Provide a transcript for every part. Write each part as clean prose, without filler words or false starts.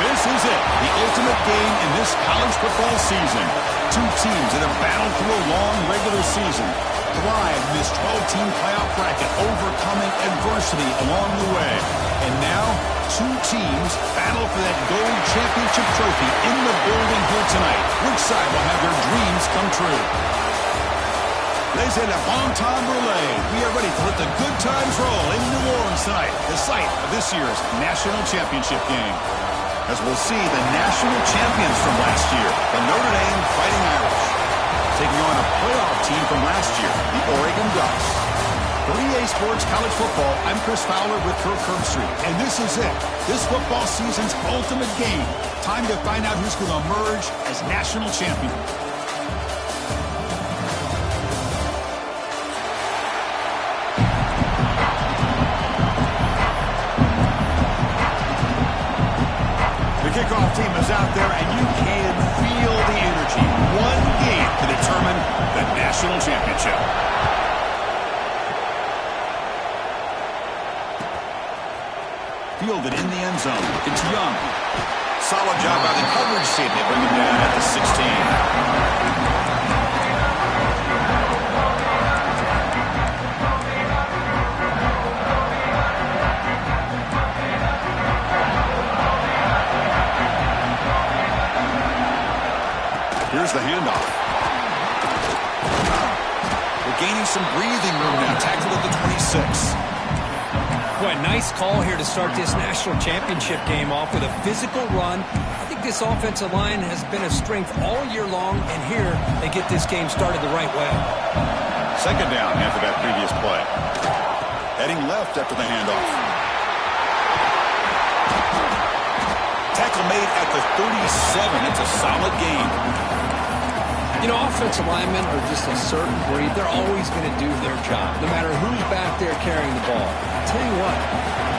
This is it, the ultimate game in this college football season. Two teams that have battled through a long regular season, thrived in this 12-team playoff bracket, overcoming adversity along the way. And now, two teams battle for that gold championship trophy in the building here tonight. Which side will have their dreams come true? Ladies and bon temps brulee. We are ready to let the good times roll in New Orleans tonight, the site of this year's national championship game. As we'll see the national champions from last year, the Notre Dame Fighting Irish, taking on a playoff team from last year, the Oregon Ducks. For EA Sports College Football, I'm Chris Fowler with Kirk Herbstreit, and this is it. This football season's ultimate game. Time to find out who's going to emerge as national champion. Kickoff team is out there, and you can feel the energy. One game to determine the national championship. Fielded in the end zone. It's Young. Solid job by the coverage team. They bring him down at the 16. Here's the handoff. We're gaining some breathing room now. Tackled at the 26. Boy, nice call here to start this national championship game off with a physical run. I think this offensive line has been a strength all year long, and here they get this game started the right way. Second down after that previous play. Heading left after the handoff. Tackle made at the 37. It's a solid gain. You know, offensive linemen are just a certain breed. They're always going to do their job, no matter who's back there carrying the ball. I'll tell you what,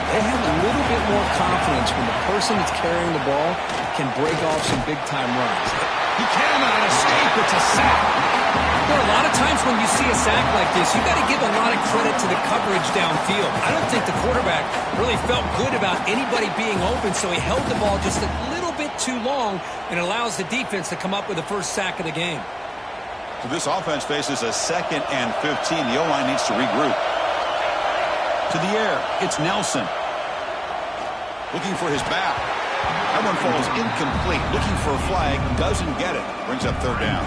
they have a little bit more confidence when the person that's carrying the ball can break off some big-time runs. He cannot escape. It's a sack. There are a lot of times when you see a sack like this, you got to give a lot of credit to the coverage downfield. I don't think the quarterback really felt good about anybody being open, so he held the ball just a little bit too long and allows the defense to come up with the first sack of the game. So this offense faces a 2nd and 15. The O-line needs to regroup. To the air, it's Nelson. Looking for his back. That one falls incomplete. Looking for a flag, doesn't get it. Brings up third down.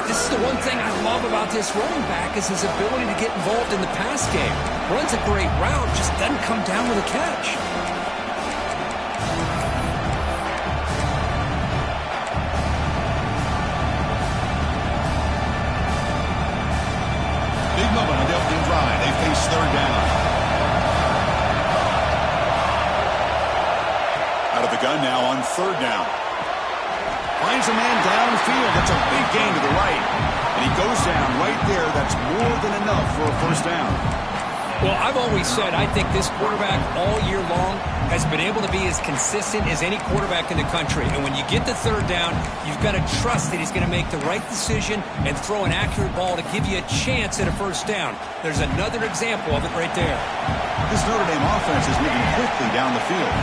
This is the one thing I love about this running back is his ability to get involved in the pass game. Runs a great route, just doesn't come down with a catch. Big moment on the opening drive. They face third down. Out of the gun now on third down. Finds a man downfield. That's a big gain to the right. And he goes down right there. That's more than enough for a first down. Well, I've always said I think this quarterback all year long has been able to be as consistent as any quarterback in the country. And when you get the third down, you've got to trust that he's going to make the right decision and throw an accurate ball to give you a chance at a first down. There's another example of it right there. This Notre Dame offense is moving quickly down the field.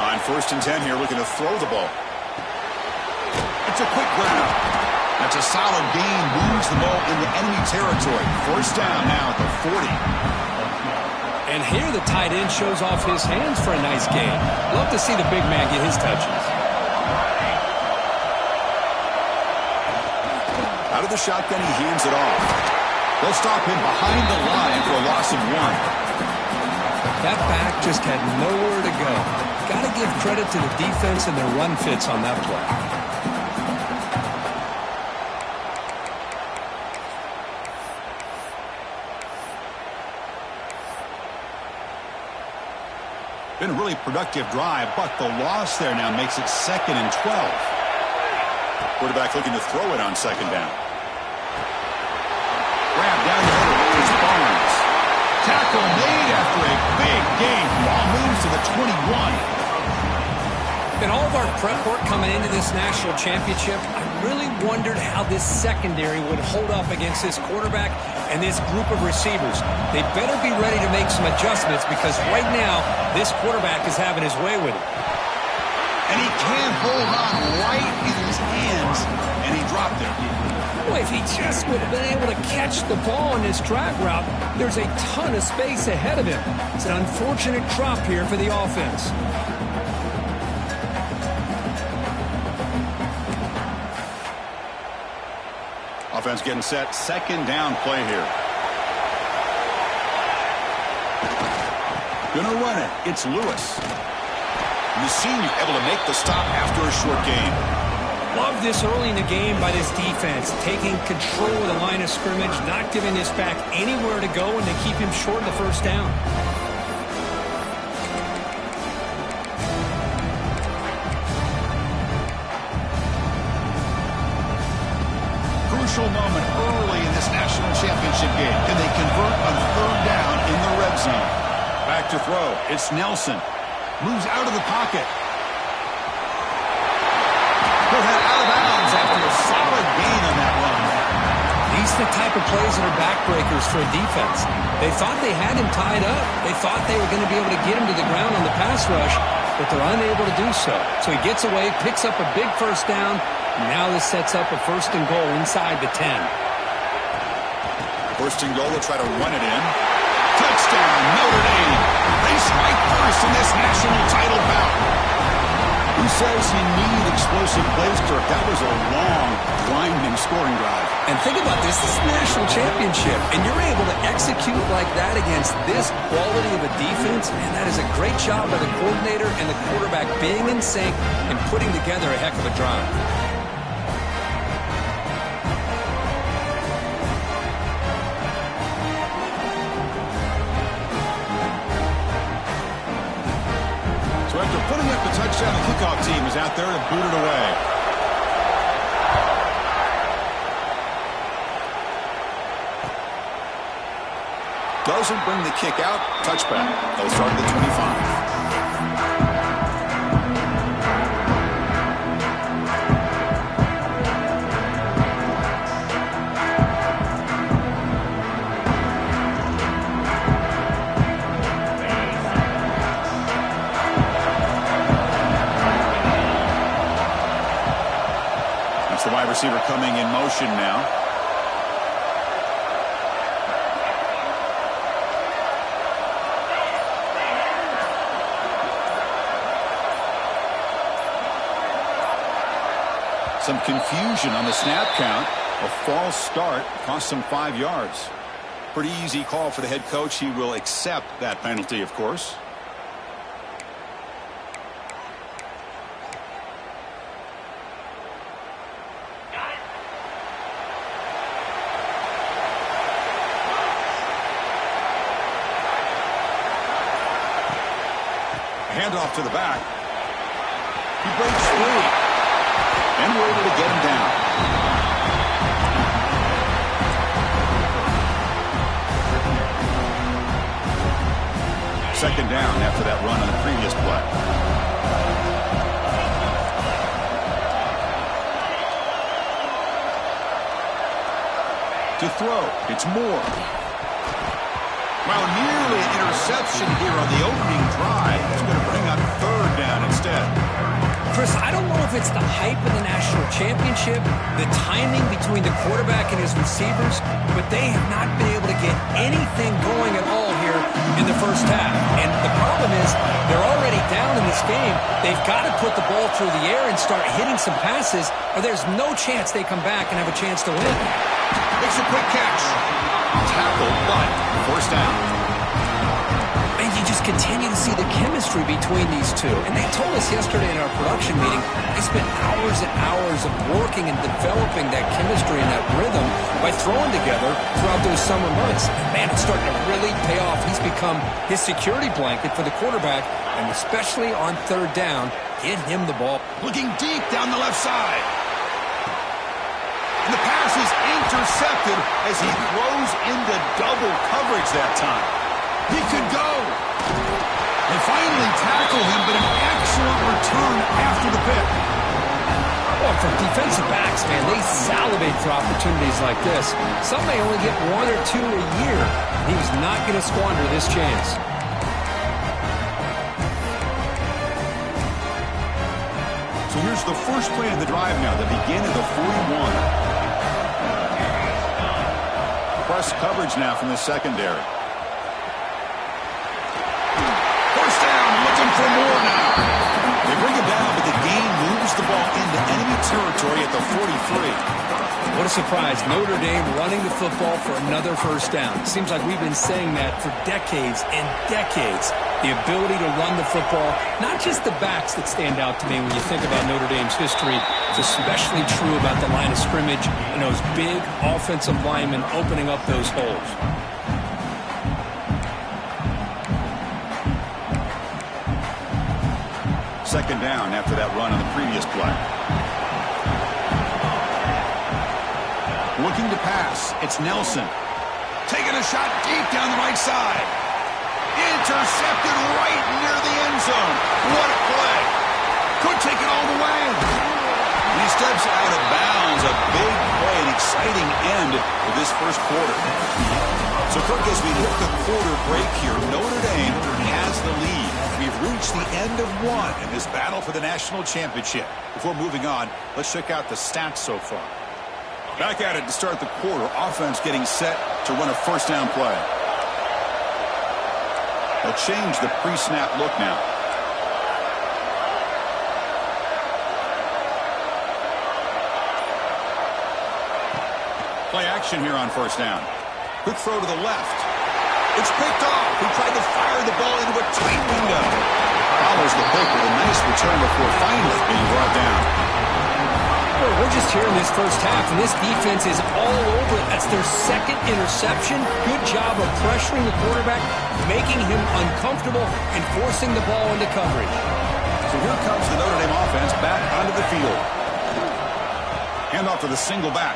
On 1st and 10 here, looking to throw the ball. It's a quick grab. That's a solid gain. Moves the ball into enemy territory. First down now at the 40. And here the tight end shows off his hands for a nice gain. Love to see the big man get his touches. Out of the shotgun, he hands it off. They'll stop him behind the line for a loss of 1. That back just had nowhere to go. Got to give credit to the defense and their run fits on that play. Been a really productive drive, but the loss there now makes it 2nd and 12. Quarterback looking to throw it on 2nd down. Grab down the middle. It's Barnes. Tackle made after a big gain. Ball moves to the 21. In all of our prep work coming into this national championship, I really wondered how this secondary would hold up against this quarterback and this group of receivers. They better be ready to make some adjustments because right now, this quarterback is having his way with it. And he can't hold on right in his hands, and he dropped it. Boy, if he just would have been able to catch the ball in this drag route, there's a ton of space ahead of him. It's an unfortunate drop here for the offense. Offense getting set. Second down play here. Gonna run it. It's Lewis. The senior able to make the stop after a short gain. Love this early in the game by this defense, taking control of the line of scrimmage, not giving this back anywhere to go, and to keep him short of the first down. Crucial moment early in this national championship game. Can they convert on third down in the red zone? Back to throw. It's Nelson. Moves out of the pocket. He'll head out of bounds after a solid gain on that run. These are the type of plays that are backbreakers for a defense. They thought they had him tied up. They thought they were going to be able to get him to the ground on the pass rush, but they're unable to do so. So he gets away, picks up a big first down. Now this sets up a first and goal inside the 10. First and goal, they'll try to run it in. Touchdown, Notre Dame. They strike first in this national title bout. Who says you need explosive plays, Kirk? That was a long, winding scoring drive. And think about this. This is a national championship, and you're able to execute like that against this quality of a defense, and that is a great job by the coordinator and the quarterback being in sync and putting together a heck of a drive. So after putting up the touchdown, the kickoff team is out there to boot it away. Doesn't bring the kick out. Touchback. They'll start at the 25. The wide receiver coming in motion now. Some confusion on the snap count. A false start cost him 5 yards. Pretty easy call for the head coach. He will accept that penalty, of course. Handoff to the back. He breaks free. And we're able to get him down. Second down after that run on the previous play. To throw, it's Moore. Well, nearly an interception here on the opening drive. It's going to bring up third down instead. Chris, I don't know if it's the hype of the national championship, the timing between the quarterback and his receivers, but they have not been able to get anything going at all here in the first half. And the problem is they're already down in this game. They've got to put the ball through the air and start hitting some passes, or there's no chance they come back and have a chance to win. Makes a quick catch. Tackle, but first down. And you just continue to see the chemistry between these two. And they told us yesterday in our production meeting, they spent hours and hours of working and developing that chemistry and that rhythm by throwing together throughout those summer months. And man, it's starting to really pay off. He's become his security blanket for the quarterback, and especially on third down, get him the ball. Looking deep down the left side. And the pass is intercepted as he throws into double coverage that time. He could go. They finally tackle him, but an excellent return after the pick. Well, for defensive backs, man, they salivate for opportunities like this. Some may only get 1 or 2 a year. He was not going to squander this chance. So here's the first play of the drive now that begin at the 41. Press coverage now from the secondary. First down, looking for more now. They bring him down, but the gain moves the ball into enemy territory at the 43. What a surprise. Notre Dame running the football for another first down. Seems like we've been saying that for decades and decades. The ability to run the football, not just the backs that stand out to me when you think about Notre Dame's history. It's especially true about the line of scrimmage and those big offensive linemen opening up those holes. Second down after that run on the previous play. Looking to pass. It's Nelson. Taking a shot deep down the right side. Intercepted right near the end zone. What a play. Could take it all the way. He steps out of bounds. A big play, an exciting end to this first quarter. So, Kirk, as we hit the quarter break here, Notre Dame has the lead. We've reached the end of one in this battle for the national championship. Before moving on, let's check out the stats so far. Back at it to start the quarter. Offense getting set to run a first down play. They'll change the pre-snap look now. Play action here on first down. Quick throw to the left. It's picked off. He tried to fire the ball into a tight window. Follows the pick with a nice return before finally being brought down. Well, we're just here in this first half, and this defense is all over it. That's their second interception. Good job of pressuring the quarterback, making him uncomfortable, and forcing the ball into coverage. So here comes the Notre Dame offense back onto the field. Handoff to the single back.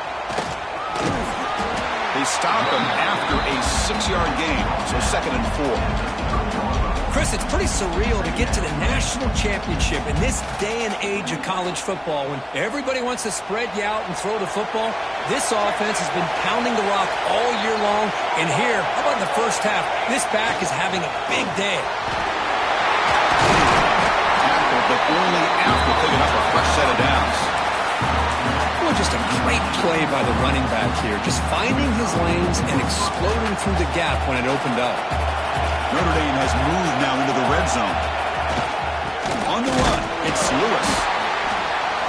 They stop him after a 6-yard gain, so 2nd and 4. Chris, it's pretty surreal to get to the national championship in this day and age of college football when everybody wants to spread you out and throw the football. This offense has been pounding the rock all year long, and here, how about in the first half, this back is having a big day. Tackle, but only after picking up a fresh set of downs. Well, just a great play by the running back here, just finding his lanes and exploding through the gap when it opened up. Notre Dame has moved now into the red zone. On the run, it's Lewis.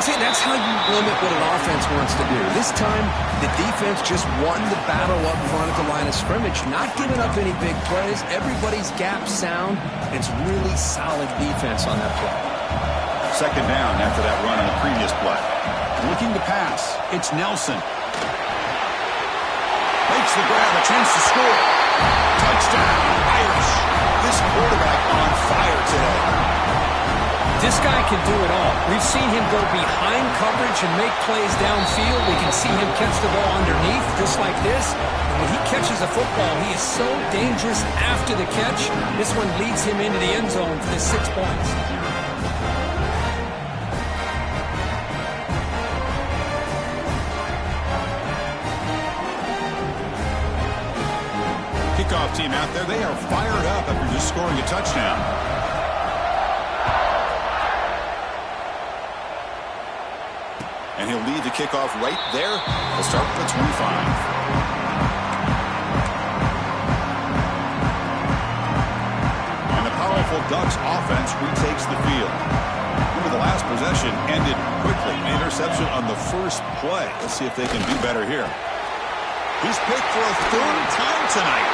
See, that's how you limit what an offense wants to do. This time, the defense just won the battle up front at the line of scrimmage, not giving up any big plays. Everybody's gap sound. It's really solid defense on that play. Second down after that run on the previous play. Looking to pass. It's Nelson. Makes the grab, a chance to score. Touchdown, Irish. This quarterback on fire today. This guy can do it all. We've seen him go behind coverage and make plays downfield. We can see him catch the ball underneath, just like this. And when he catches a football, he is so dangerous after the catch. This one leads him into the end zone for the 6 points. Kickoff team out there, they are fired up after just scoring a touchdown. And he'll lead the kickoff right there. We'll start with the 25. And the powerful Ducks offense retakes the field. Remember, the last possession ended quickly. An interception on the first play. Let's see if they can do better here. He's picked for a 3rd time tonight.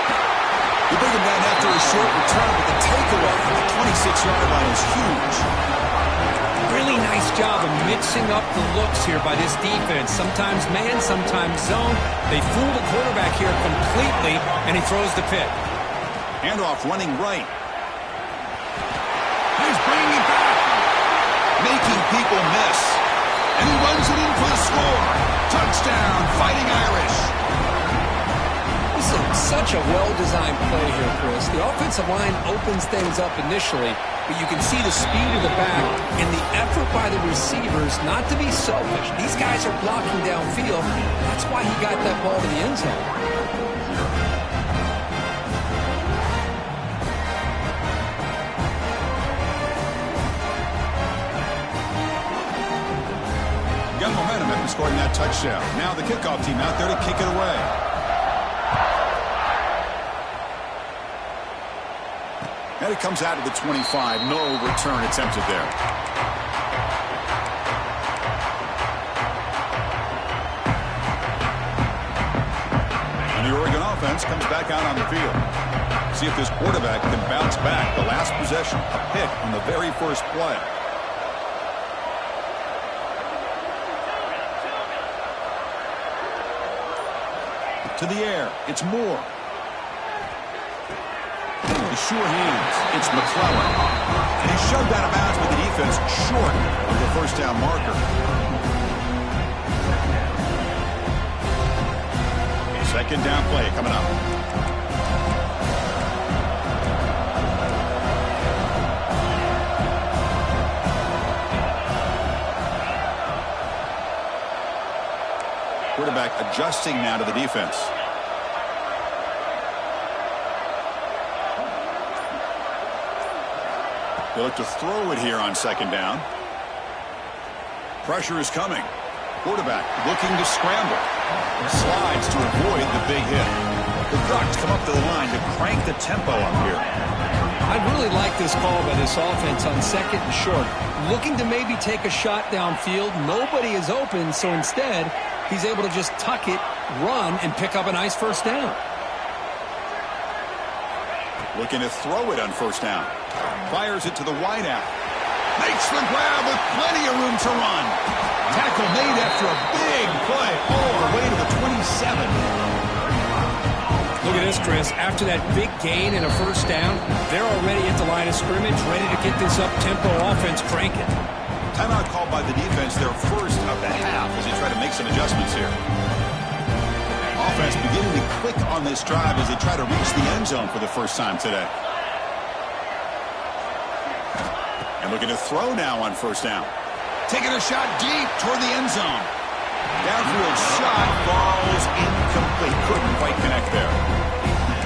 You bring him down after a short return, but the takeaway from the 26-yard line is huge. Really nice job of mixing up the looks here by this defense. Sometimes man, sometimes zone. They fool the quarterback here completely, and he throws the pick. Handoff running right. He's bringing it back. Making people miss. And he runs it in for the score. Touchdown, Fighting Irish. This is such a well-designed play here, Chris. The offensive line opens things up initially, but you can see the speed of the back and the effort by the receivers not to be selfish. These guys are blocking downfield. That's why he got that ball to the end zone. Got momentum after scoring that touchdown. Now the kickoff team out there to kick it away. And it comes out of the 25. No return attempted there. And the Oregon offense comes back out on the field. See if this quarterback can bounce back. The last possession, a pick on the very first play. To the air, it's Moore. The sure hands, it's McClellan. And he's shoved out of bounds with the defense short of the first down marker. Second down play coming up. Quarterback adjusting now to the defense. They look to throw it here on second down. Pressure is coming. Quarterback looking to scramble. Slides to avoid the big hit. The Ducks come up to the line to crank the tempo up here. I really like this call by this offense on second and short. Looking to maybe take a shot downfield. Nobody is open, so instead, he's able to just tuck it, run, and pick up a nice first down. Looking to throw it on first down. Fires it to the wideout. Makes the grab with plenty of room to run. Tackle made after a big play all the way to the 27. Look at this, Chris. After that big gain and a first down, they're already at the line of scrimmage, ready to get this up-tempo offense cranking. Timeout called by the defense, their first of the half, as they try to make some adjustments here. Offense beginning to click on this drive as they try to reach the end zone for the first time today. And looking to throw now on first down. Taking a shot deep toward the end zone. Downfield shot falls incomplete. Couldn't quite connect there.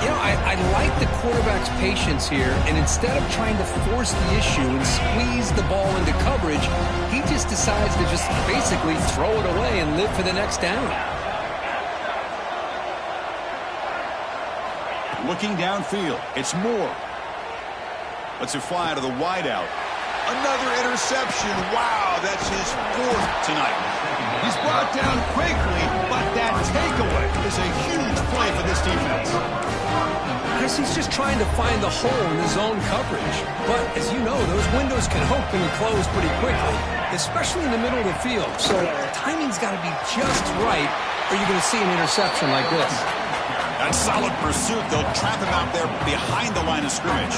You know, I like the quarterback's patience here, and instead of trying to force the issue and squeeze the ball into coverage, he just decides to just basically throw it away and live for the next down. Looking downfield, it's Moore. Lets it fly to the wideout. Another interception. Wow, that's his fourth tonight. He's brought down quickly, but that takeaway is a huge play for this defense. Chris, he's just trying to find the hole in his own coverage. But as you know, those windows can open and close pretty quickly, especially in the middle of the field. So the timing's got to be just right, or you're going to see an interception like this. That solid pursuit, they'll trap him out there behind the line of scrimmage.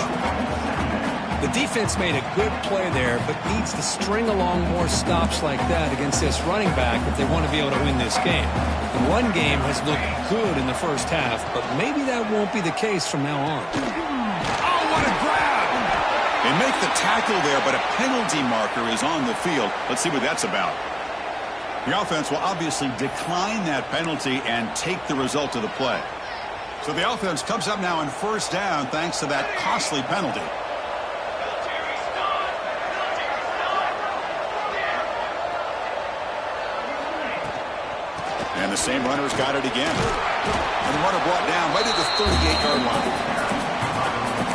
The defense made a good play there, but needs to string along more stops like that against this running back if they want to be able to win this game. The run game has looked good in the first half, but maybe that won't be the case from now on. Oh, what a grab! They make the tackle there, but a penalty marker is on the field. Let's see what that's about. The offense will obviously decline that penalty and take the result of the play. So the offense comes up now in first down thanks to that costly penalty. And the same runner's got it again. And the runner brought down right at the 38-yard line.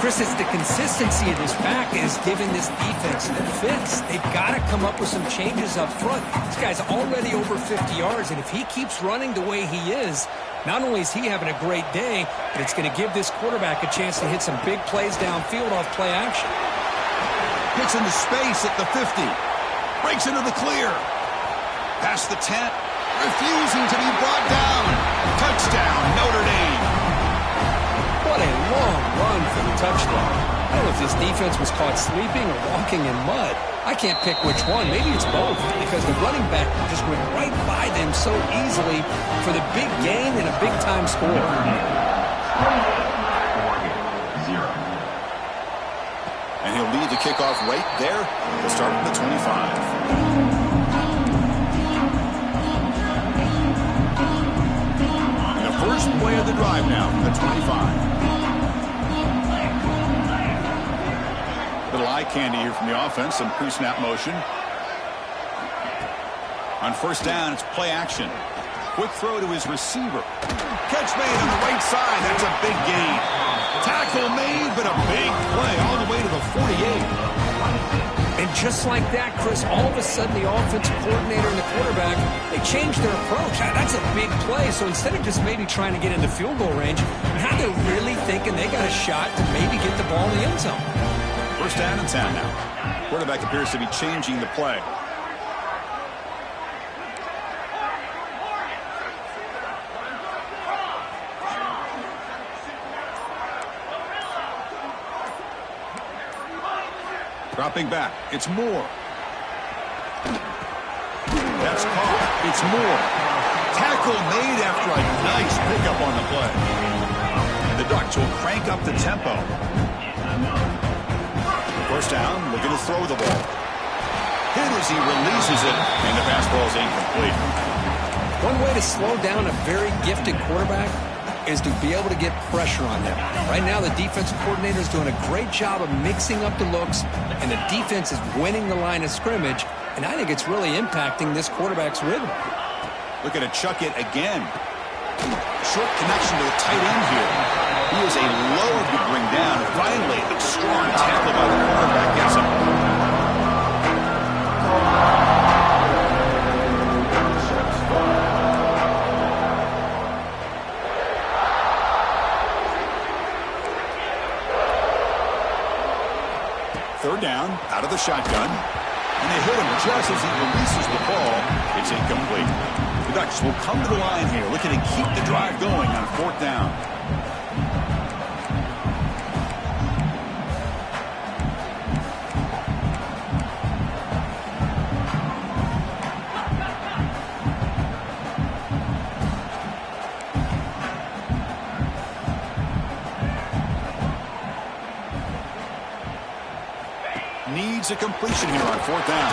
Chris, it's the consistency of this back is giving this defense that fits. They've got to come up with some changes up front. This guy's already over 50 yards, and if he keeps running the way he is, not only is he having a great day, but it's going to give this quarterback a chance to hit some big plays downfield off play action. Gets into space at the 50. Breaks into the clear. Past the 10. Refusing to be brought down. Touchdown, Notre Dame. What a long run for the touchdown. I don't know if this defense was caught sleeping or walking in mud. I can't pick which one. Maybe it's both, because the running back just went right by them so easily for the big gain and a big-time score. And he'll lead the kickoff right there. He'll start from the 25. And the first play of the drive now from the 25. Little eye candy here from the offense. Some pre-snap motion. On first down, it's play action. Quick throw to his receiver. Catch made on the right side. That's a big gain. Tackle made, but a big play all the way to the 48. And just like that, Chris, all of a sudden the offensive coordinator and the quarterback, they changed their approach. That's a big play. So instead of just maybe trying to get into field goal range, now they're really thinking they got a shot to maybe get the ball in the end zone. First down and 10 now. Quarterback appears to be changing the play. Dropping back. It's Moore. That's caught. It's Moore. Tackle made after a nice pickup on the play. And the Ducks will crank up the tempo. First down, looking to throw the ball. Hit as he releases it, and the pass ball is incomplete. One way to slow down a very gifted quarterback is to be able to get pressure on them. Right now, the defensive coordinator is doing a great job of mixing up the looks, and the defense is winning the line of scrimmage, and I think it's really impacting this quarterback's rhythm. Looking to chuck it again. Short connection to the tight end here. He is a load to bring down. Finally, a strong tackle by the quarterback gets him. Third down, out of the shotgun. And they hit him just as he releases the ball. It's incomplete. The Ducks will come to the line here, looking to keep the drive going on fourth down. Needs a completion here on fourth down.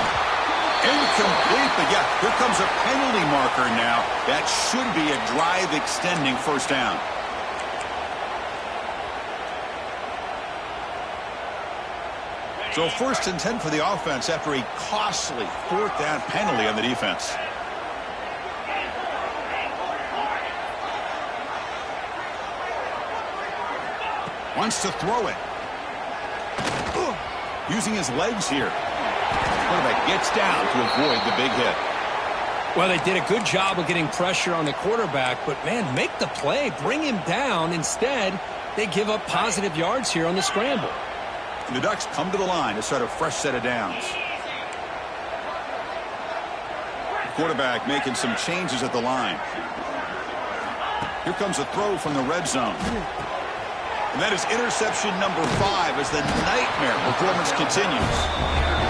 Incomplete, but yeah, here comes a penalty marker now. That should be a drive-extending first down. So first and 10 for the offense after a costly fourth down penalty on the defense. Wants to throw it. Using his legs here. Quarterback gets down to avoid the big hit. Well, they did a good job of getting pressure on the quarterback, but, man, make the play. Bring him down. Instead, they give up positive yards here on the scramble. And the Ducks come to the line to start a fresh set of downs. The quarterback making some changes at the line. Here comes a throw from the red zone. And that is interception number 5 as the nightmare performance continues.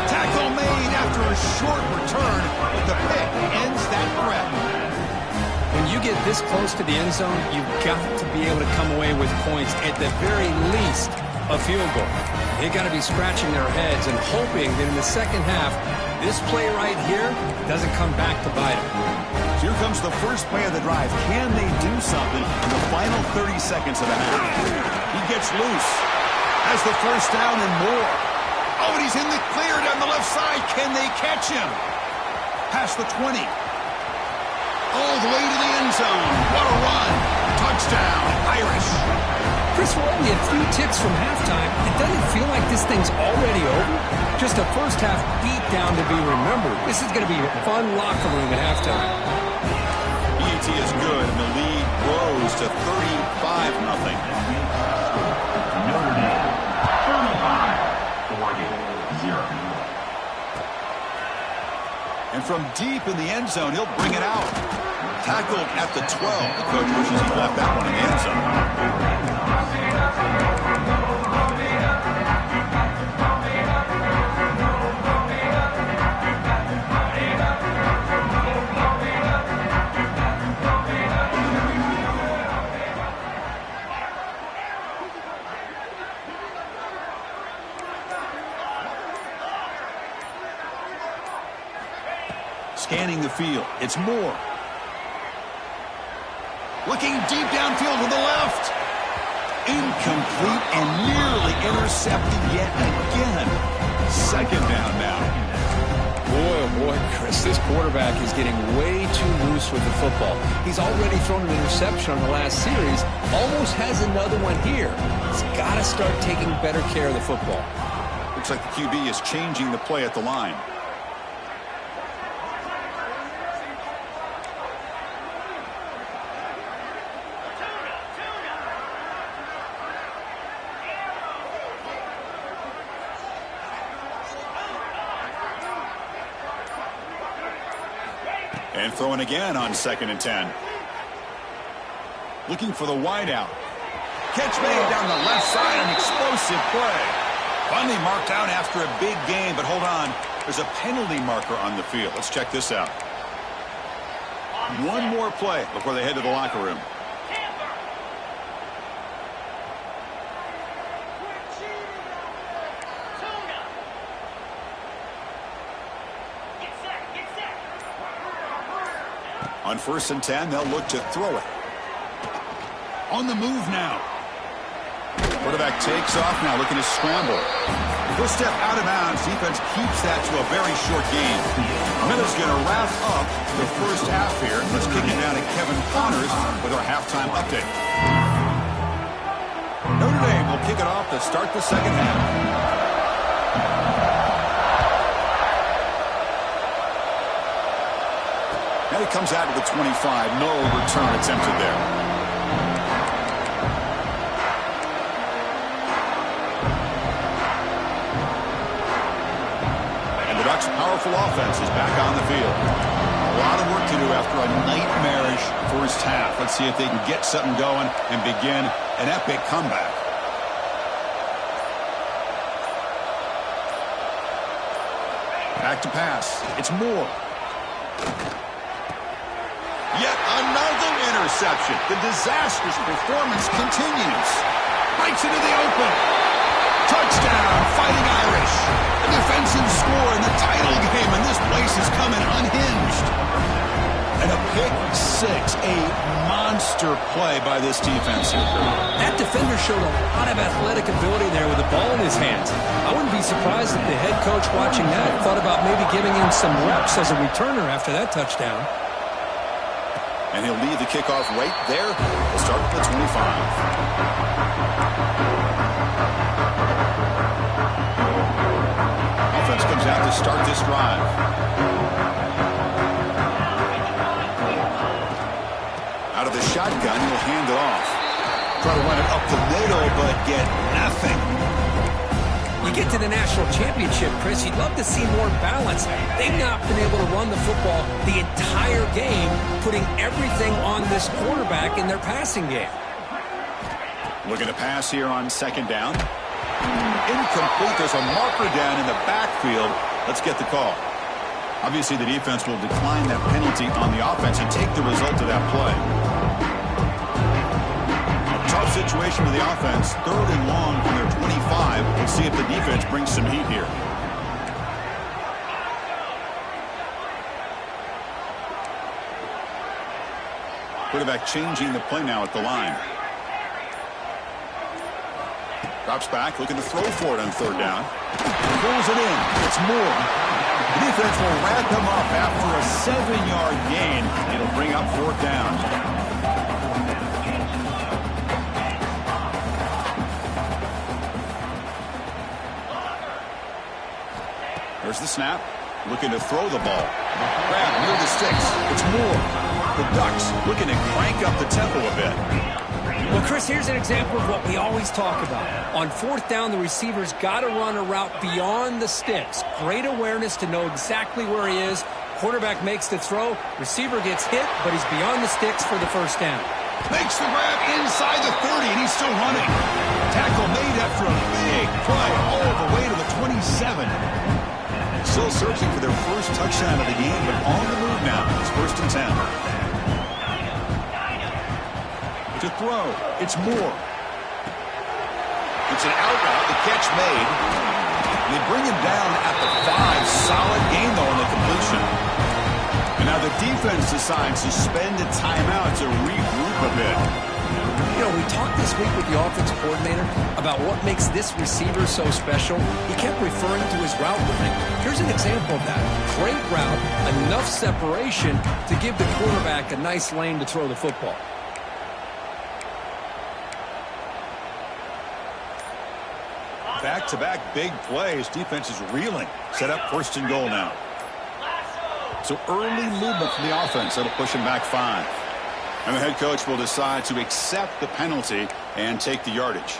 Tackle made after a short return, but the pick ends that threat. When you get this close to the end zone, you've got to be able to come away with points, at the very least, a field goal. They've got to be scratching their heads and hoping that in the second half, this play right here doesn't come back to bite them. So here comes the first play of the drive. Can they do something in the final 30 seconds of the half? He gets loose. Has the first down and more. Oh, and he's in the clear down the left side. Can they catch him? Past the 20. All the way to the end zone. What a run. Touchdown, Irish. Chris, we're only a few ticks from halftime. It doesn't feel like this thing's already over. Just a first-half beatdown to be remembered. This is going to be a fun locker room at halftime. PAT is good, and the lead grows to 35-0. Notre Dame, 35-0. And from deep in the end zone, he'll bring it out. Tackled at the 12. The coach wishes he left that one in the end zone. scanning the field. It's Moore. Looking deep downfield to the left. Incomplete and nearly intercepted yet again. Second down now. Boy, oh boy, Chris, this quarterback is getting way too loose with the football. He's already thrown an interception on the last series, almost has another one here. He's got to start taking better care of the football. Looks like the QB is changing the play at the line. And throwing again on 2nd and 10. Looking for the wideout. Catch made down the left side, an explosive play. Finally marked out after a big game, but hold on. There's a penalty marker on the field. Let's check this out. One more play before they head to the locker room. On 1st and 10, they'll look to throw it. On the move now. Quarterback takes off now, looking to scramble. First step out of bounds. Defense keeps that to a very short gain. Miller's going to wrap up the first half here. Let's kick it down to Kevin Connors with our halftime update. Notre Dame will kick it off to start the second half. And it comes out to the 25. No return attempted there. And the Ducks' powerful offense is back on the field. A lot of work to do after a nightmarish first half. Let's see if they can get something going and begin an epic comeback. Back to pass. It's Moore. Yet another interception. The disastrous performance continues. Breaks into the open. Touchdown, Fighting Irish. A defensive score in the title game, and this place is coming unhinged. And a pick six, a monster play by this defense here. That defender showed a lot of athletic ability there with the ball in his hands. I wouldn't be surprised if the head coach watching that thought about maybe giving him some reps as a returner after that touchdown. And he'll leave the kickoff right there. We'll start at the 25. Offense comes out to start this drive. Out of the shotgun, he'll hand it off. Try to run it up the middle, but get nothing. You get to the national championship, Chris, you'd love to see more balance. They've not been able to run the football the entire game, putting everything on this quarterback in their passing game. Looking to pass here on 2nd down. Incomplete. There's a marker down in the backfield. Let's get the call. Obviously, the defense will decline that penalty on the offense and take the result of that play. Tough situation for the offense. 3rd and long from their 25. Let's see if the defense brings some heat here. Quarterback changing the play now at the line. Drops back, looking to throw for it on 3rd down. Pulls it in. It's Moore. The defense will wrap him up after a 7-yard gain. It'll bring up 4th down. There's the snap. Looking to throw the ball. Grab near the sticks. It's Moore. The Ducks looking to crank up the tempo a bit. Well, Chris, here's an example of what we always talk about. On 4th down, the receiver's got to run a route beyond the sticks. Great awareness to know exactly where he is. Quarterback makes the throw. Receiver gets hit, but he's beyond the sticks for the 1st down. Makes the grab inside the 30, and he's still running. Tackle made after a big play all the way to the 27. Still searching for their first touchdown of the game, but on the move now. It's 1st and 10. To throw, it's Moore. It's an out route, the catch made. They bring him down at the 5. Solid gain, though, on the completion. And now the defense decides to spend a timeout to regroup a bit. You know, we talked this week with the offensive coordinator about what makes this receiver so special. He kept referring to his route running. Here's an example of that. Great route, enough separation to give the quarterback a nice lane to throw the football. Back-to-back big plays. Defense is reeling. Set up 1st and goal now. So early movement from the offense. That'll push him back 5. And the head coach will decide to accept the penalty and take the yardage.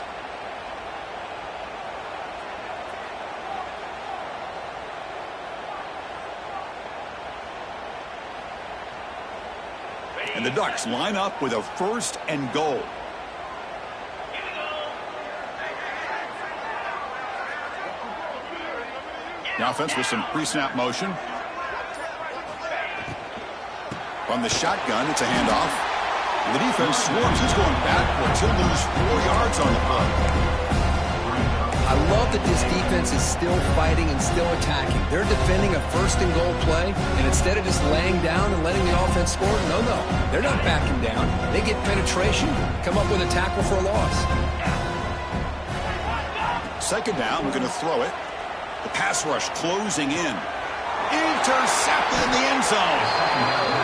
And the Ducks line up with a 1st and goal. The offense with some pre-snap motion. From the shotgun, it's a handoff. And the defense swarms. He's going backwards. He'll lose 4 yards on the play. I love that this defense is still fighting and still attacking. They're defending a 1st and goal play, and instead of just laying down and letting the offense score, no, they're not backing down. They get penetration, come up with a tackle for a loss. 2nd down, we're going to throw it. The pass rush closing in. Intercepted in the end zone.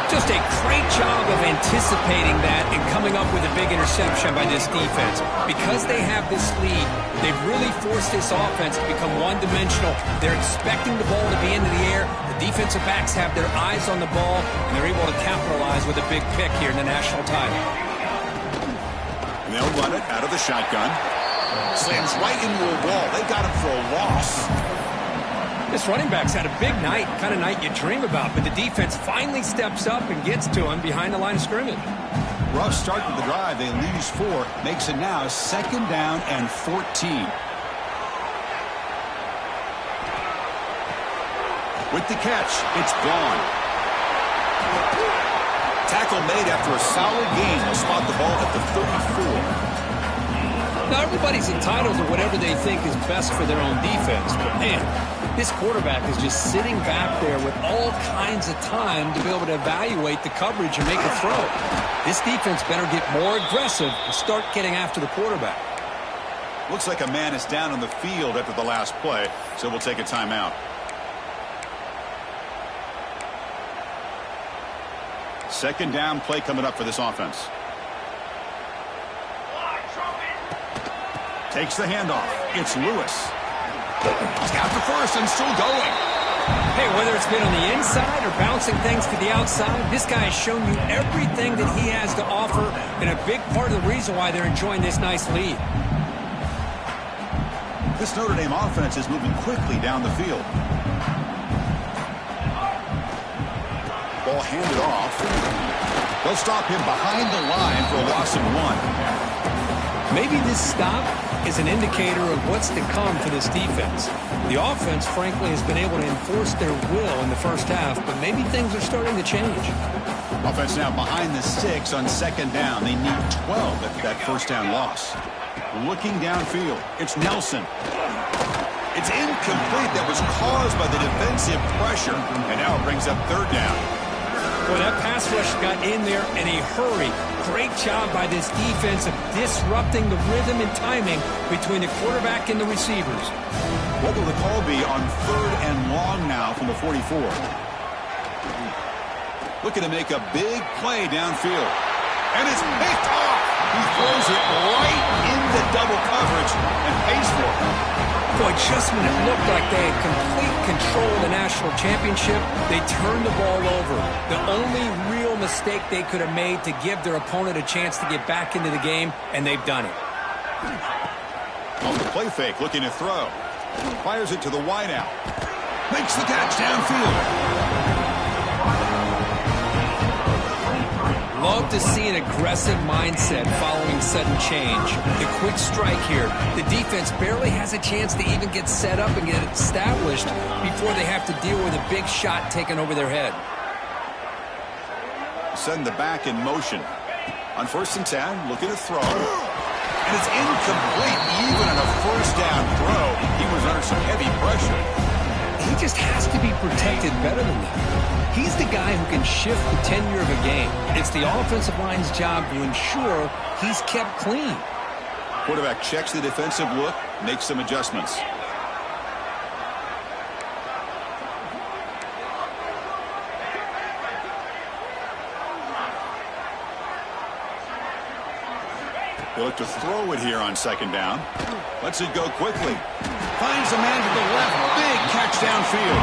Just a great job of anticipating that and coming up with a big interception by this defense. Because they have this lead, they've really forced this offense to become one-dimensional. They're expecting the ball to be into the air. The defensive backs have their eyes on the ball, and they're able to capitalize with a big pick here in the national title. And they'll run it out of the shotgun. Slams right into a wall. They got him for a loss. This running back's had a big night, kind of night you dream about, but the defense finally steps up and gets to him behind the line of scrimmage. Rough start to the drive. They lose 4. Makes it now 2nd down and 14. With the catch, it's gone. Tackle made after a solid gain. They'll spot the ball at the 34. Now, everybody's entitled to whatever they think is best for their own defense, but man, this quarterback is just sitting back there with all kinds of time to be able to evaluate the coverage and make a throw. This defense better get more aggressive and start getting after the quarterback. Looks like a man is down on the field after the last play, so we'll take a timeout. Second down play coming up for this offense. Takes the handoff. It's Lewis. He's got the first and still going. Hey, whether it's been on the inside or bouncing things to the outside, this guy has shown you everything that he has to offer, and a big part of the reason why they're enjoying this nice lead. This Notre Dame offense is moving quickly down the field. Ball handed off. They'll stop him behind the line for a loss of 1. Maybe this stop is an indicator of what's to come for this defense. The offense, frankly, has been able to enforce their will in the first half, but maybe things are starting to change. Offense now behind the sticks on 2nd down. They need 12 after that 1st down loss. Looking downfield, it's Nelson. It's incomplete. That was caused by the defensive pressure, and now it brings up 3rd down. Well, that pass rush got in there in a hurry. Great job by this defense of disrupting the rhythm and timing between the quarterback and the receivers. What will the call be on 3rd and long now from the 44? Looking to make a big play downfield. And it's picked off. He throws it right into double coverage and pays for it. Boy, just when it looked like they had complete control of the national championship, they turned the ball over. The only real mistake they could have made to give their opponent a chance to get back into the game, and they've done it. On the play fake, looking to throw. Fires it to the wideout. Makes the catch downfield. Love to see an aggressive mindset following sudden change. The quick strike here. The defense barely has a chance to even get set up and get established before they have to deal with a big shot taken over their head. Send the back in motion. On 1st and 10, looking to throw. And it's incomplete. Even on a 1st down throw, he was under some heavy pressure. he just has to be protected better than that. He's the guy who can shift the tenure of a game. It's the offensive line's job to ensure he's kept clean. Quarterback checks the defensive look, makes some adjustments. They look to throw it here on second down. Lets it go quickly. Finds a man to the left. Big catch downfield.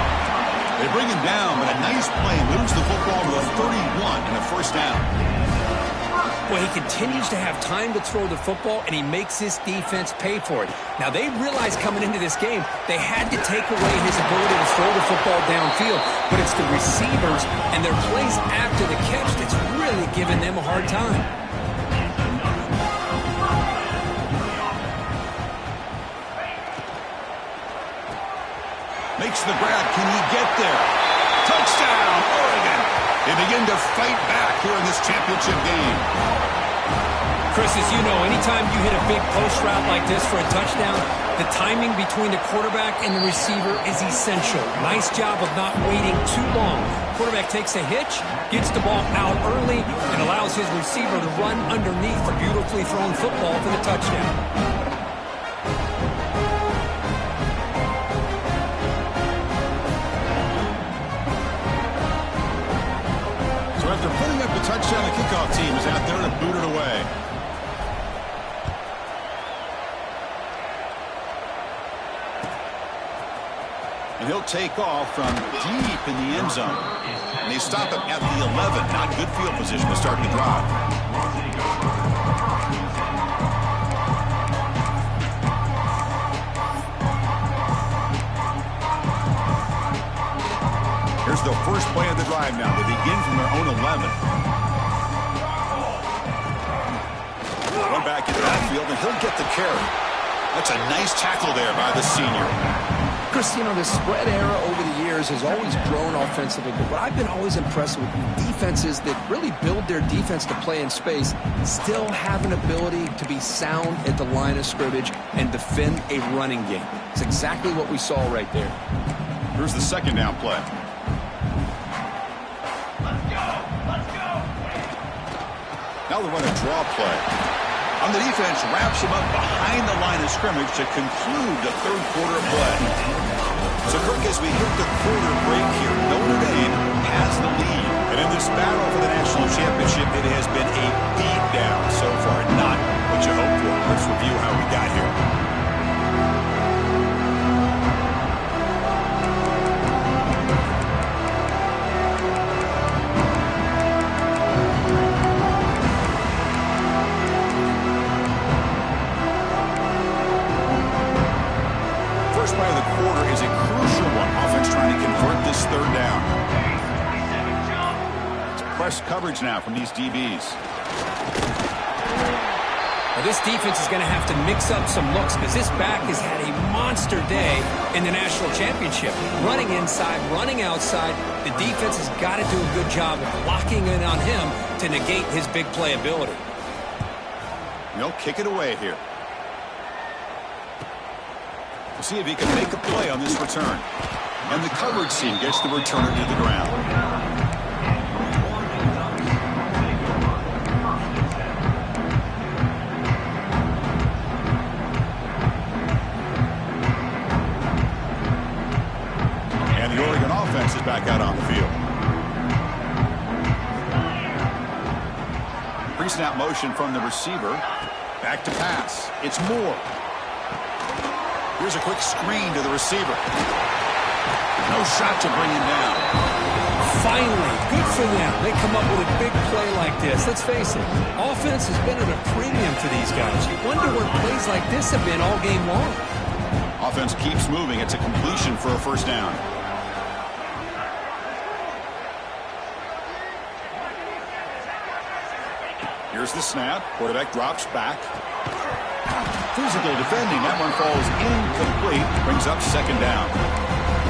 They bring him down, but a nice play moves the football to a 31 and a first down. Well, he continues to have time to throw the football, and he makes his defense pay for it. Now, they realized coming into this game they had to take away his ability to throw the football downfield, but it's the receivers and their plays after the catch that's really giving them a hard time. Makes the grab. Can he get there? Touchdown, Oregon. They begin to fight back here in this championship game. Chris, as you know, anytime you hit a big post route like this for a touchdown, the timing between the quarterback and the receiver is essential. Nice job of not waiting too long. Quarterback takes a hitch, gets the ball out early, and allows his receiver to run underneath the beautifully thrown football for the touchdown. After putting up the touchdown, the kickoff team is out there to boot it away. And he'll take off from deep in the end zone. And they stop him at the 11. Not good field position to start the drive. Here's the first play of the drive now. They begin from their own 11. One back into that field, and he'll get the carry. That's a nice tackle there by the senior. Chris, you know, the spread era over the years has always grown offensively, but what I've been always impressed with defenses that really build their defense to play in space still have an ability to be sound at the line of scrimmage and defend a running game. It's exactly what we saw right there. Here's the second down play. Now they run a draw play. On the defense, wraps him up behind the line of scrimmage to conclude the third quarter play. So, Kirk, as we hit the quarter break here, Notre Dame has the lead. And in this battle for the national championship, it has been a beatdown so far. Not what you hoped for. Let's review how we got here. First play of the quarter is a crucial one. Offense trying to convert this third down. It's press coverage now from these DBs. Well, this defense is going to have to mix up some looks because this back has had a monster day in the national championship. Running inside, running outside. The defense has got to do a good job of locking in on him to negate his big play ability. They'll kick it away here. See if he can make a play on this return. And the coverage team gets the returner to the ground. And the Oregon offense is back out on the field. Pre-snap motion from the receiver. Back to pass. It's Moore. Here's a quick screen to the receiver. No shot to bring him down. Finally, good for them. They come up with a big play like this. Let's face it, offense has been at a premium for these guys. You wonder where plays like this have been all game long. Offense keeps moving. It's a completion for a first down. Here's the snap. Quarterback drops back. Physical defending. That one falls incomplete. Brings up second down.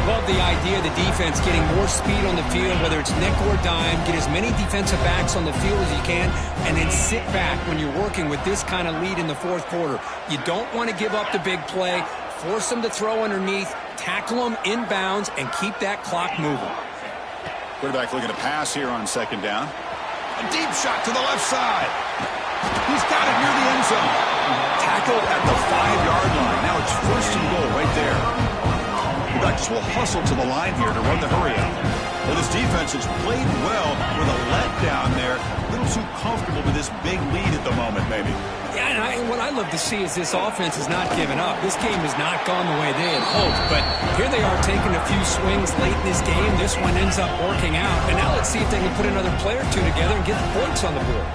Love the idea of the defense getting more speed on the field, whether it's nickel or dime. Get as many defensive backs on the field as you can, and then sit back when you're working with this kind of lead in the fourth quarter. You don't want to give up the big play. Force them to throw underneath. tackle them inbounds and keep that clock moving. Quarterback looking to pass here on second down. A deep shot to the left side. He's got it near the end zone. Tackled at the 5-yard line. Now it's first and goal right there. The Ducks will hustle to the line here to run the hurry up. Well, this defense has played well with a letdown there. A little too comfortable with this big lead at the moment, maybe. Yeah, and what I love to see is this offense is not giving up. This game has not gone the way they had hoped, but here they are taking a few swings late in this game. This one ends up working out, and now let's see if they can put another play or two together and get the points on the board.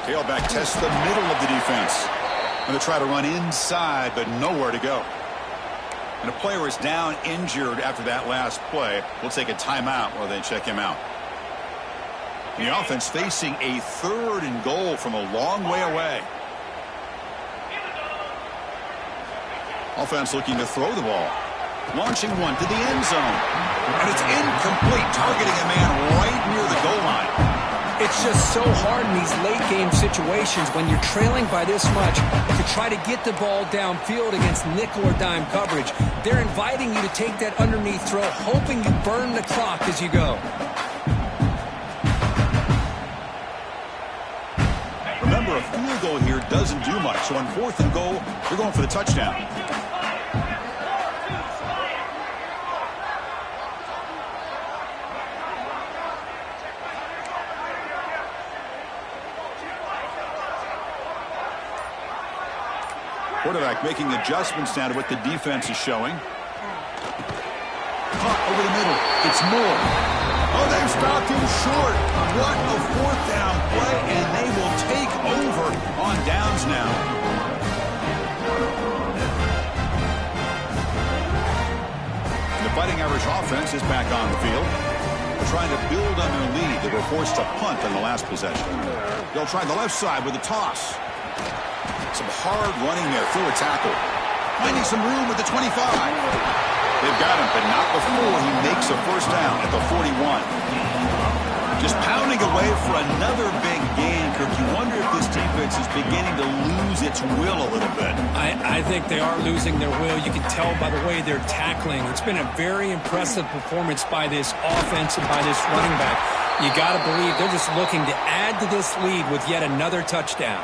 Tailback tests the middle of the defense. Going to try to run inside, but nowhere to go. And a player is down injured after that last play. We'll take a timeout while they check him out. The offense facing a 3rd and goal from a long way away. Offense looking to throw the ball. Launching one to the end zone. And it's incomplete, targeting a man right near the goal line. It's just so hard in these late-game situations when you're trailing by this much to try to get the ball downfield against nickel or dime coverage. They're inviting you to take that underneath throw, hoping you burn the clock as you go. Remember, a field goal here doesn't do much. So on 4th and goal, they're going for the touchdown. Quarterback making adjustments now to what the defense is showing. Caught over the middle. It's Moore. Oh, they've stopped him short. What a 4th down play, and they will take over on downs now. The Fighting Irish offense is back on the field. They're trying to build on their lead. They were forced to punt on the last possession. They'll try the left side with a toss. Some hard running there through a tackle. Finding some room with the 25. They've got him, but not before he makes a first down at the 41. Just pounding away for another big gain, Kirk. You wonder if this defense is beginning to lose its will a little bit. I think they are losing their will. You can tell by the way they're tackling. It's been a very impressive performance by this offense and by this running back. You got to believe they're just looking to add to this lead with yet another touchdown.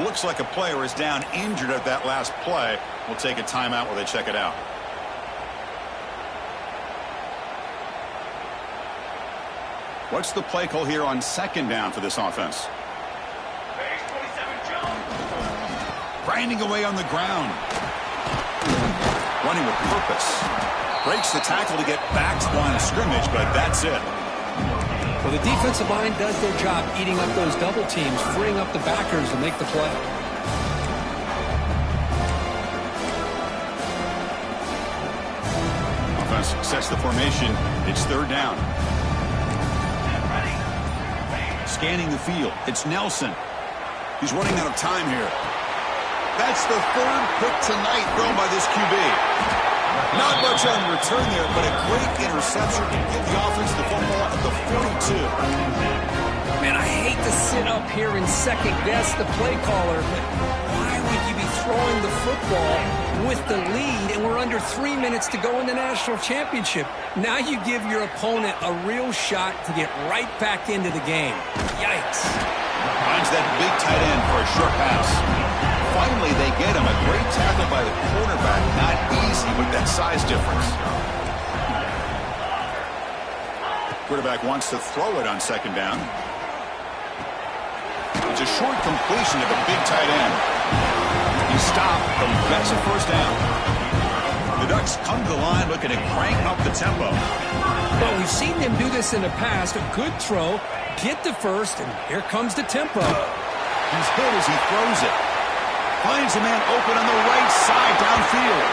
Looks like a player is down injured at that last play. We'll take a timeout while they check it out. What's the play call here on second down for this offense? Grinding away on the ground. Running with purpose. Breaks the tackle to get back to the line of scrimmage, but that's it. Well, the defensive line does their job eating up those double teams, freeing up the backers to make the play. Offense sets the formation. It's 3rd down. Scanning the field. It's Nelson. He's running out of time here. That's the 3rd pick tonight thrown by this QB. Not much on return there, but a great interception to get the offense the football at the 42. Man, I hate to sit up here and second guess the play caller, but why would you be throwing the football with the lead and we're under 3 minutes to go in the national championship? Now you give your opponent a real shot to get right back into the game. Yikes. Finds that big tight end for a short pass. Finally, they get him. A great tackle by the cornerback. Not easy with that size difference. Quarterback wants to throw it on second down. It's a short completion to the big tight end. He stopped, but he gets a first down. The Ducks come to the line looking to crank up the tempo. Well, we've seen them do this in the past. A good throw, get the first, and here comes the tempo. He's hit as he throws it. Finds a man open on the right side downfield.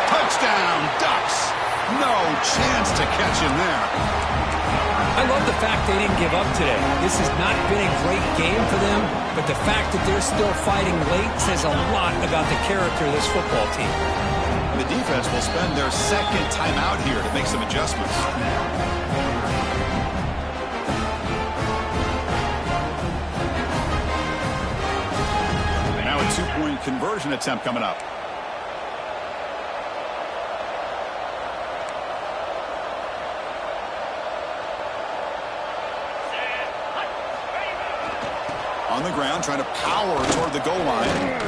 Touchdown, Ducks. No chance to catch him there. I love the fact they didn't give up today. This has not been a great game for them, but the fact that they're still fighting late says a lot about the character of this football team. The defense will spend their 2nd timeout here to make some adjustments. two-point conversion attempt coming up. On the ground, trying to power toward the goal line.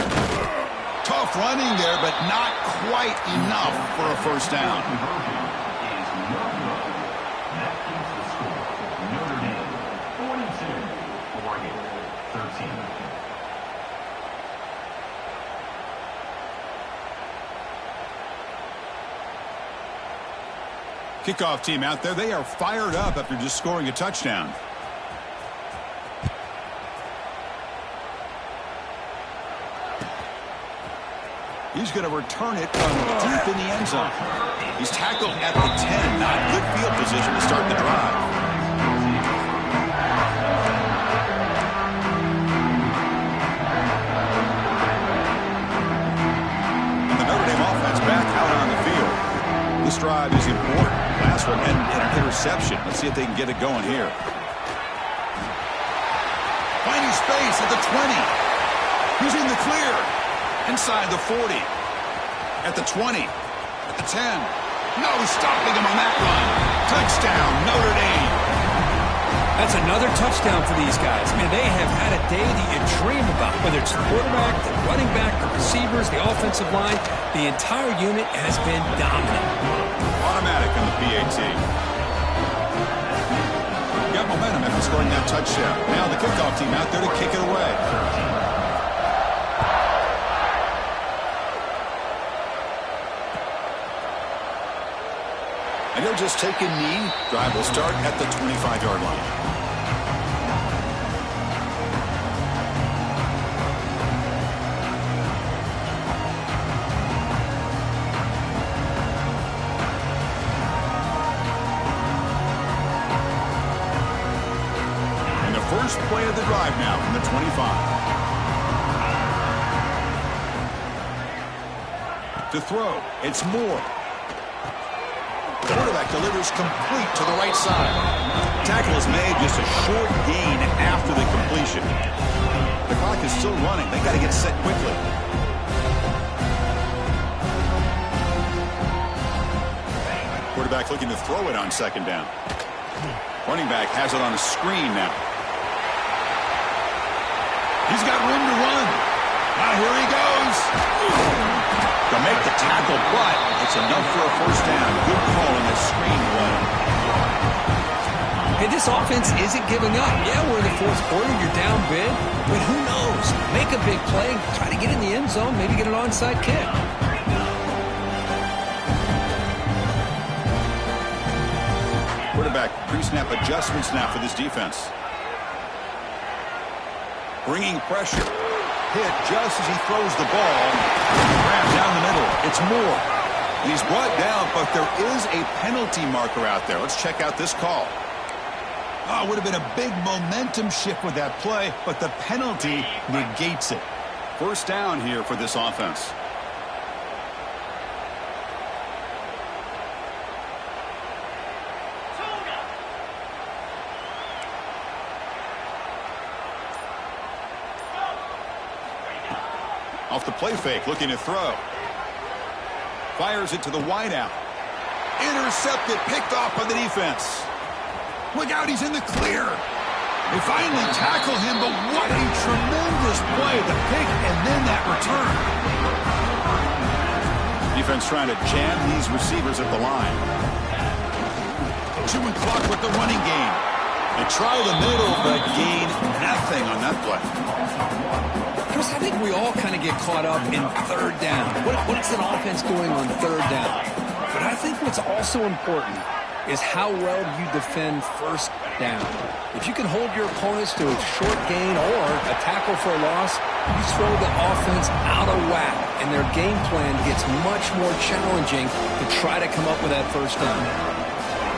Tough running there, but not quite enough for a first down. Notre Dame 42, Oregon 13. Kickoff team out there. They are fired up after just scoring a touchdown. He's going to return it from deep in the end zone. He's tackled at the 10. Not good field position to start the drive. And the Notre Dame offense back out on the field. This drive is important. Last one ended in an interception. Let's see if they can get it going here. Finding space at the 20. He's in the clear. Inside the 40. At the 20. At the 10. No stopping him on that run. Touchdown, Notre Dame. That's another touchdown for these guys. Man, they have had a day that you dream about. Whether it's the quarterback, the running back, the receivers, the offensive line, the entire unit has been dominant. Automatic on the PAT. Got momentum after scoring that touchdown. Now the kickoff team out there to kick it away. And he'll just take a knee. Drive will start at the 25-yard line. And the first play of the drive now from the 25. To throw, it's Moore. The quarterback delivers complete to the right side. Tackle is made, just a short gain after the completion. The clock is still running. They got to get set quickly. Quarterback looking to throw it on second down. Running back has it on a screen now. He's got room to run. Now here he goes. To make the tackle, but it's enough for a first down. Good call in the screen play. Hey, this offense isn't giving up. Yeah, we're in the fourth quarter. You're down big. But who knows? Make a big play. Try to get in the end zone. Maybe get an onside kick. Quarterback pre-snap adjustments now for this defense. Bringing pressure. Hit just as he throws the ball. Grab down the middle. It's Moore. And he's brought down, but there is a penalty marker out there. Let's check out this call. Oh, it would have been a big momentum shift with that play, but the penalty negates it. First down here for this offense. Off the play fake, looking to throw. Fires it to the wideout. Intercepted, picked off by the defense. Look out, he's in the clear. They finally tackle him, but what a tremendous play. The pick and then that return. Defense trying to jam these receivers at the line. Chewing clock with the running game. They try the middle, but gain nothing on that play. Chris, I think we all kind of get caught up in third down. What's an offense doing on third down? But I think what's also important is how well you defend first down. If you can hold your opponents to a short gain or a tackle for a loss, you throw the offense out of whack, and their game plan gets much more challenging to try to come up with that first down.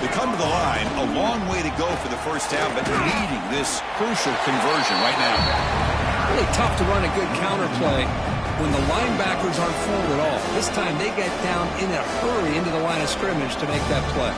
They come to the line, a long way to go for the first down, but needing this crucial conversion right now. Really tough to run a good counter play when the linebackers aren't fooled at all. This time they get down in a hurry into the line of scrimmage to make that play.